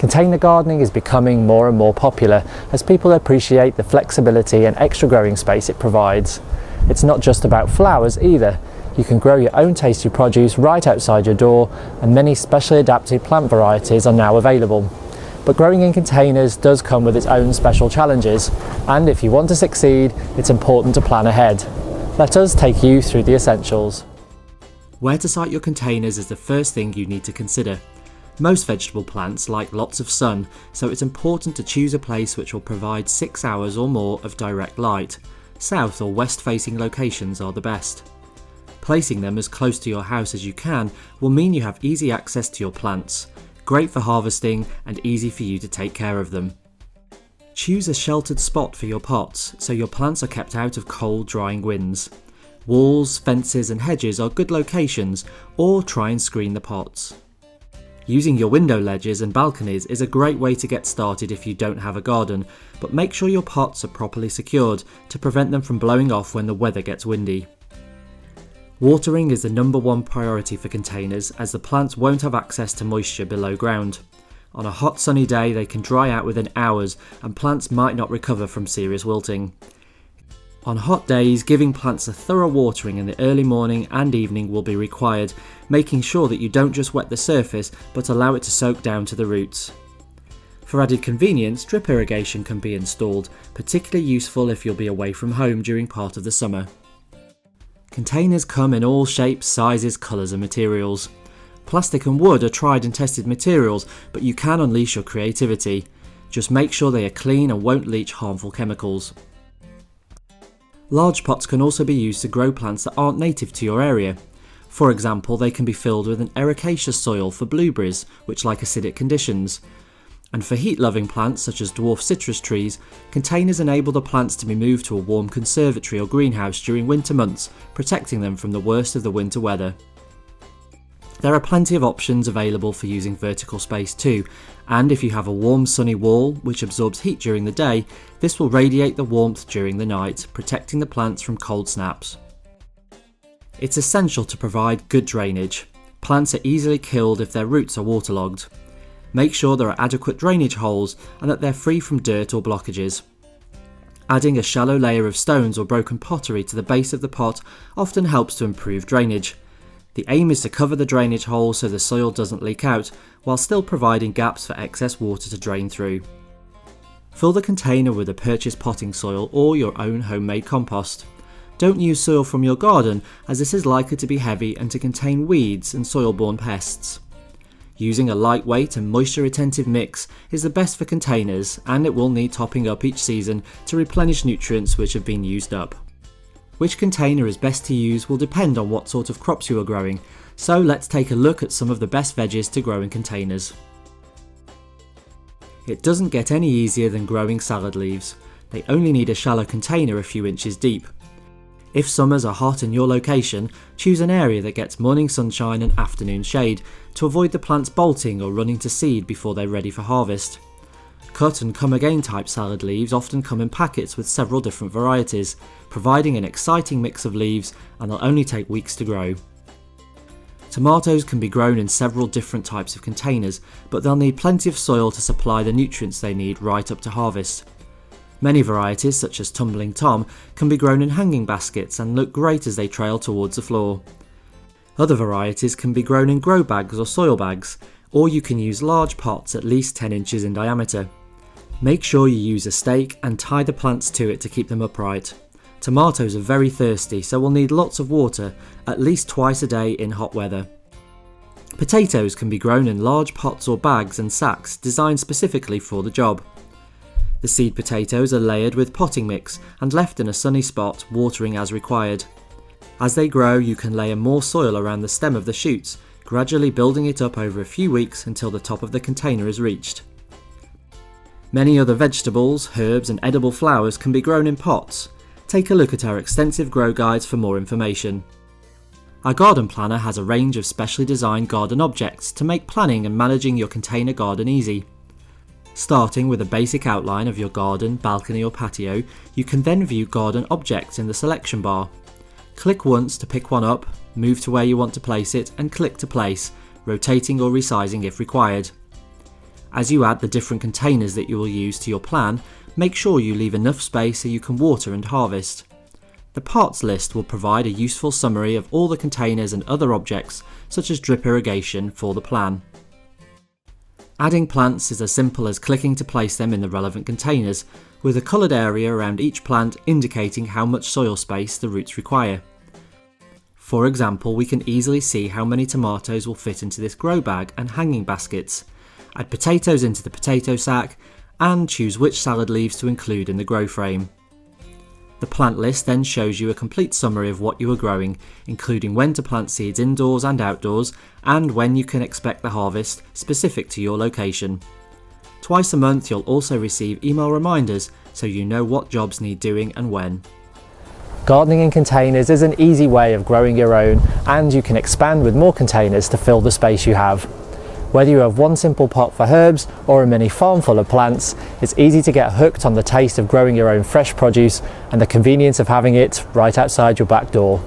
Container gardening is becoming more and more popular as people appreciate the flexibility and extra growing space it provides. It's not just about flowers either. You can grow your own tasty produce right outside your door, and many specially adapted plant varieties are now available. But growing in containers does come with its own special challenges, and if you want to succeed, it's important to plan ahead. Let us take you through the essentials. Where to site your containers is the first thing you need to consider. Most vegetable plants like lots of sun, so it's important to choose a place which will provide 6 hours or more of direct light. South or west facing locations are the best. Placing them as close to your house as you can will mean you have easy access to your plants, great for harvesting and easy for you to take care of them. Choose a sheltered spot for your pots so your plants are kept out of cold, drying winds. Walls, fences and hedges are good locations, or try and screen the pots. Using your window ledges and balconies is a great way to get started if you don't have a garden, but make sure your pots are properly secured to prevent them from blowing off when the weather gets windy. Watering is the number one priority for containers as the plants won't have access to moisture below ground. On a hot sunny day they can dry out within hours and plants might not recover from serious wilting. On hot days, giving plants a thorough watering in the early morning and evening will be required, making sure that you don't just wet the surface but allow it to soak down to the roots. For added convenience, drip irrigation can be installed, particularly useful if you'll be away from home during part of the summer. Containers come in all shapes, sizes, colours and materials. Plastic and wood are tried and tested materials, but you can unleash your creativity. Just make sure they are clean and won't leach harmful chemicals. Large pots can also be used to grow plants that aren't native to your area. For example, they can be filled with an ericaceous soil for blueberries, which like acidic conditions. And for heat-loving plants such as dwarf citrus trees, containers enable the plants to be moved to a warm conservatory or greenhouse during winter months, protecting them from the worst of the winter weather. There are plenty of options available for using vertical space too, and if you have a warm sunny wall which absorbs heat during the day, this will radiate the warmth during the night, protecting the plants from cold snaps. It's essential to provide good drainage. Plants are easily killed if their roots are waterlogged. Make sure there are adequate drainage holes and that they're free from dirt or blockages. Adding a shallow layer of stones or broken pottery to the base of the pot often helps to improve drainage. The aim is to cover the drainage holes so the soil doesn't leak out, while still providing gaps for excess water to drain through. Fill the container with a purchased potting soil or your own homemade compost. Don't use soil from your garden as this is likely to be heavy and to contain weeds and soil-borne pests. Using a lightweight and moisture-retentive mix is the best for containers, and it will need topping up each season to replenish nutrients which have been used up. Which container is best to use will depend on what sort of crops you are growing, so let's take a look at some of the best veggies to grow in containers. It doesn't get any easier than growing salad leaves. They only need a shallow container a few inches deep. If summers are hot in your location, choose an area that gets morning sunshine and afternoon shade to avoid the plants bolting or running to seed before they're ready for harvest. Cut and come again type salad leaves often come in packets with several different varieties, providing an exciting mix of leaves, and they'll only take weeks to grow. Tomatoes can be grown in several different types of containers, but they'll need plenty of soil to supply the nutrients they need right up to harvest. Many varieties, such as Tumbling Tom, can be grown in hanging baskets and look great as they trail towards the floor. Other varieties can be grown in grow bags or soil bags, or you can use large pots at least 10 inches in diameter. Make sure you use a stake and tie the plants to it to keep them upright. Tomatoes are very thirsty, so will need lots of water, at least twice a day in hot weather. Potatoes can be grown in large pots or bags and sacks designed specifically for the job. The seed potatoes are layered with potting mix and left in a sunny spot, watering as required. As they grow, you can layer more soil around the stem of the shoots, gradually building it up over a few weeks until the top of the container is reached. Many other vegetables, herbs and edible flowers can be grown in pots. Take a look at our extensive grow guides for more information. Our garden planner has a range of specially designed garden objects to make planning and managing your container garden easy. Starting with a basic outline of your garden, balcony or patio, you can then view garden objects in the selection bar. Click once to pick one up, move to where you want to place it and click to place, rotating or resizing if required. As you add the different containers that you will use to your plan, make sure you leave enough space so you can water and harvest. The parts list will provide a useful summary of all the containers and other objects, such as drip irrigation, for the plan. Adding plants is as simple as clicking to place them in the relevant containers, with a coloured area around each plant indicating how much soil space the roots require. For example, we can easily see how many tomatoes will fit into this grow bag and hanging baskets, add potatoes into the potato sack, and choose which salad leaves to include in the grow frame. The plant list then shows you a complete summary of what you are growing, including when to plant seeds indoors and outdoors, and when you can expect the harvest, specific to your location. Twice a month you'll also receive email reminders so you know what jobs need doing and when. Gardening in containers is an easy way of growing your own, and you can expand with more containers to fill the space you have. Whether you have one simple pot for herbs or a mini farm full of plants, it's easy to get hooked on the taste of growing your own fresh produce and the convenience of having it right outside your back door.